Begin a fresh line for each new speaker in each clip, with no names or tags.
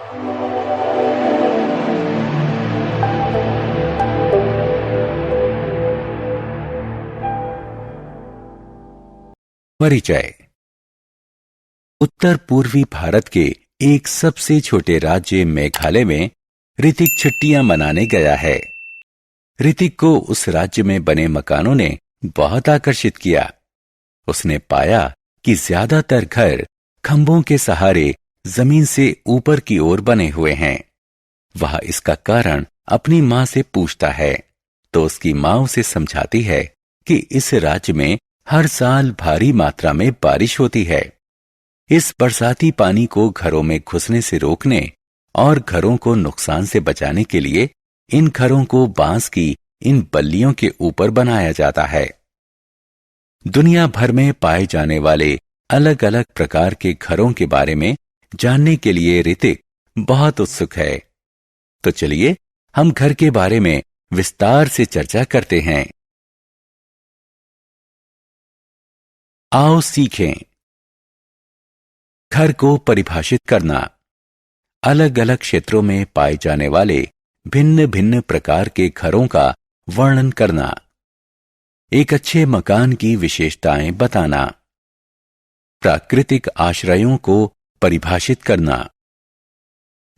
परिचय। उत्तर पूर्वी भारत के एक सबसे छोटे राज्य मेघालय में ऋतिक छुट्टियां मनाने गया है। ऋतिक को उस राज्य में बने मकानों ने बहुत आकर्षित किया। उसने पाया कि ज्यादातर घर खंभों के सहारे जमीन से ऊपर की ओर बने हुए हैं। वह इसका कारण अपनी मां से पूछता है, तो उसकी मां उसे समझाती है कि इस राज्य में हर साल भारी मात्रा में बारिश होती है। इस बरसाती पानी को घरों में घुसने से रोकने और घरों को नुकसान से बचाने के लिए इन घरों को बांस की इन बल्लियों के ऊपर बनाया जाता है। दुनिया भर में पाए जाने वाले अलग अलग प्रकार के घरों के बारे में जानने के लिए ऋतिक बहुत उत्सुक है। तो चलिए हम घर के बारे में विस्तार से चर्चा करते हैं। आओ सीखें। घर को परिभाषित करना। अलग अलग क्षेत्रों में पाए जाने वाले भिन्न भिन्न प्रकार के घरों का वर्णन करना। एक अच्छे मकान की विशेषताएं बताना। प्राकृतिक आश्रयों को परिभाषित करना।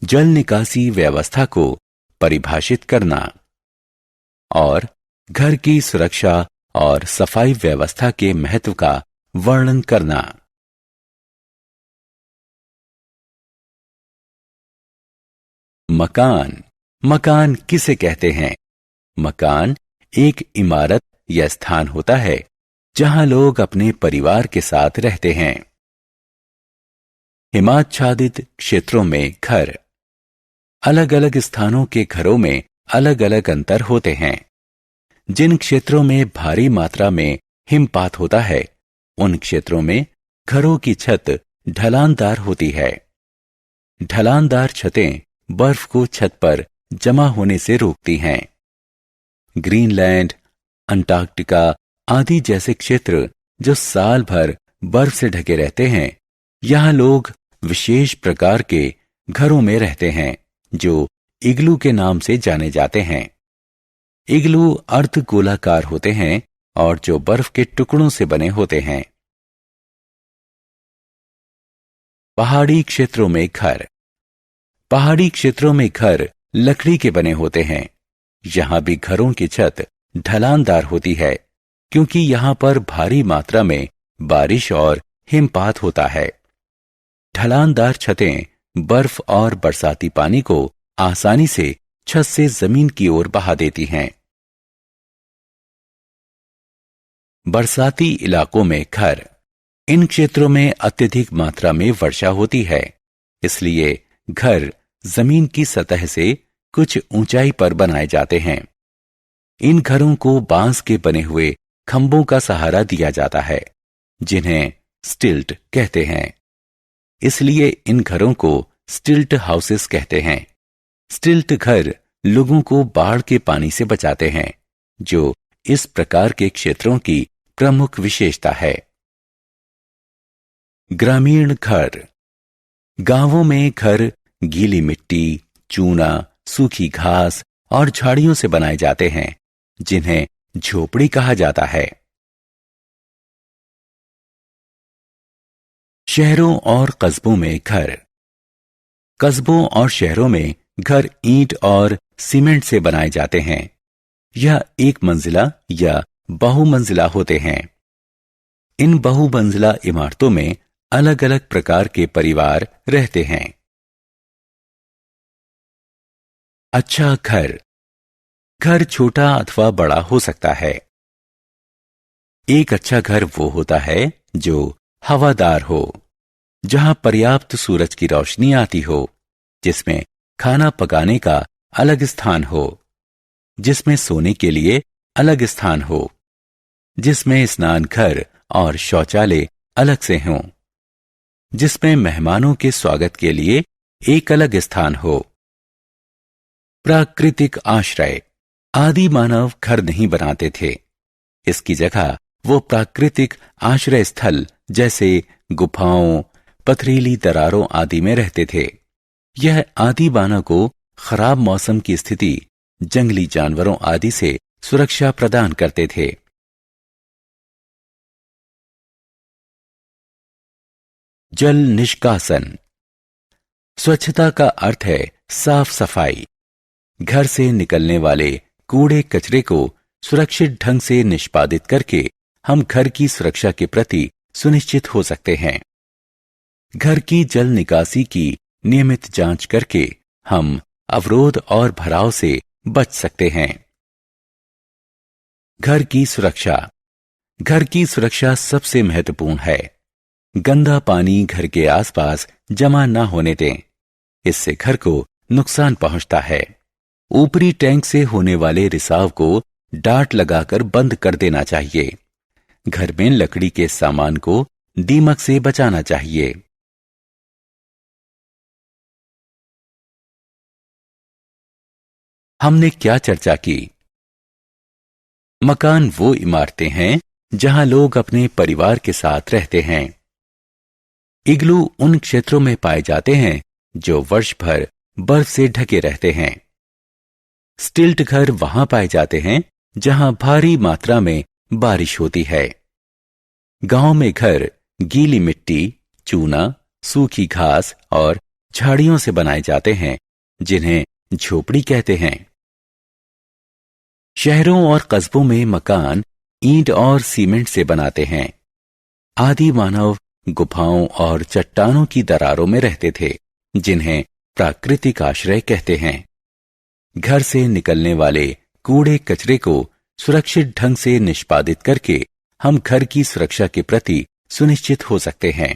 जल निकासी व्यवस्था को परिभाषित करना और घर की सुरक्षा और सफाई व्यवस्था के महत्व का वर्णन करना। मकान। मकान किसे कहते हैं? मकान एक इमारत या स्थान होता है जहां लोग अपने परिवार के साथ रहते हैं। हिमाच्छादित क्षेत्रों में घर। अलग अलग स्थानों के घरों में अलग अलग अंतर होते हैं। जिन क्षेत्रों में भारी मात्रा में हिमपात होता है, उन क्षेत्रों में घरों की छत ढलानदार होती है। ढलानदार छतें बर्फ को छत पर जमा होने से रोकती हैं। ग्रीनलैंड, अंटार्कटिका आदि जैसे क्षेत्र जो साल भर बर्फ से ढके रहते हैं, यहां लोग विशेष प्रकार के घरों में रहते हैं जो इग्लू के नाम से जाने जाते हैं। इग्लू अर्धगोलाकार होते हैं और जो बर्फ के टुकड़ों से बने होते हैं। पहाड़ी क्षेत्रों में घर। पहाड़ी क्षेत्रों में घर लकड़ी के बने होते हैं। यहां भी घरों की छत ढलानदार होती है क्योंकि यहां पर भारी मात्रा में बारिश और हिमपात होता है। ढलानदार छतें बर्फ और बरसाती पानी को आसानी से छत से जमीन की ओर बहा देती हैं। बरसाती इलाकों में घर। इन क्षेत्रों में अत्यधिक मात्रा में वर्षा होती है, इसलिए घर जमीन की सतह से कुछ ऊंचाई पर बनाए जाते हैं। इन घरों को बांस के बने हुए खंभों का सहारा दिया जाता है, जिन्हें स्टिल्ट कहते हैं। इसलिए इन घरों को स्टिल्ट हाउसेस कहते हैं। स्टिल्ट घर लोगों को बाढ़ के पानी से बचाते हैं, जो इस प्रकार के क्षेत्रों की प्रमुख विशेषता है। ग्रामीण घर। गांवों में घर गीली मिट्टी, चूना, सूखी घास और झाड़ियों से बनाए जाते हैं, जिन्हें झोपड़ी कहा जाता है। शहरों और कस्बों में घर। कस्बों और शहरों में घर ईंट और सीमेंट से बनाए जाते हैं। यह एक मंजिला या बहुमंजिला होते हैं। इन बहुमंजिला इमारतों में अलग अलग प्रकार के परिवार रहते हैं। अच्छा घर। घर छोटा अथवा बड़ा हो सकता है। एक अच्छा घर वो होता है जो हवादार हो, जहां पर्याप्त सूरज की रोशनी आती हो, जिसमें खाना पकाने का अलग स्थान हो, जिसमें सोने के लिए अलग स्थान हो, जिसमें स्नान घर और शौचालय अलग से हों, जिसमें मेहमानों के स्वागत के लिए एक अलग स्थान हो। प्राकृतिक आश्रय। आदि मानव घर नहीं बनाते थे। इसकी जगह वो प्राकृतिक आश्रय स्थल जैसे गुफाओं, पथरीली दरारों आदि में रहते थे। यह आदि मानव को खराब मौसम की स्थिति, जंगली जानवरों आदि से सुरक्षा प्रदान करते थे। जल निष्कासन। स्वच्छता का अर्थ है साफ सफाई। घर से निकलने वाले कूड़े कचरे को सुरक्षित ढंग से निष्पादित करके हम घर की सुरक्षा के प्रति सुनिश्चित हो सकते हैं। घर की जल निकासी की नियमित जांच करके हम अवरोध और भराव से बच सकते हैं। घर की सुरक्षा। घर की सुरक्षा सबसे महत्वपूर्ण है। गंदा पानी घर के आसपास जमा न होने दें, इससे घर को नुकसान पहुंचता है। ऊपरी टैंक से होने वाले रिसाव को डार्ट लगाकर बंद कर देना चाहिए। घर में लकड़ी के सामान को दीमक से बचाना चाहिए। हमने क्या चर्चा की? मकान वो इमारतें हैं जहां लोग अपने परिवार के साथ रहते हैं। इग्लू उन क्षेत्रों में पाए जाते हैं जो वर्ष भर बर्फ से ढके रहते हैं। स्टिल्ट घर वहां पाए जाते हैं जहां भारी मात्रा में बारिश होती है। गांव में घर गीली मिट्टी, चूना, सूखी घास और झाड़ियों से बनाए जाते हैं, जिन्हें झोपड़ी कहते हैं। शहरों और कस्बों में मकान ईंट और सीमेंट से बनाते हैं। आदि मानव गुफाओं और चट्टानों की दरारों में रहते थे, जिन्हें प्राकृतिक आश्रय कहते हैं। घर से निकलने वाले कूड़े कचरे को सुरक्षित ढंग से निष्पादित करके हम घर की सुरक्षा के प्रति सुनिश्चित हो सकते हैं।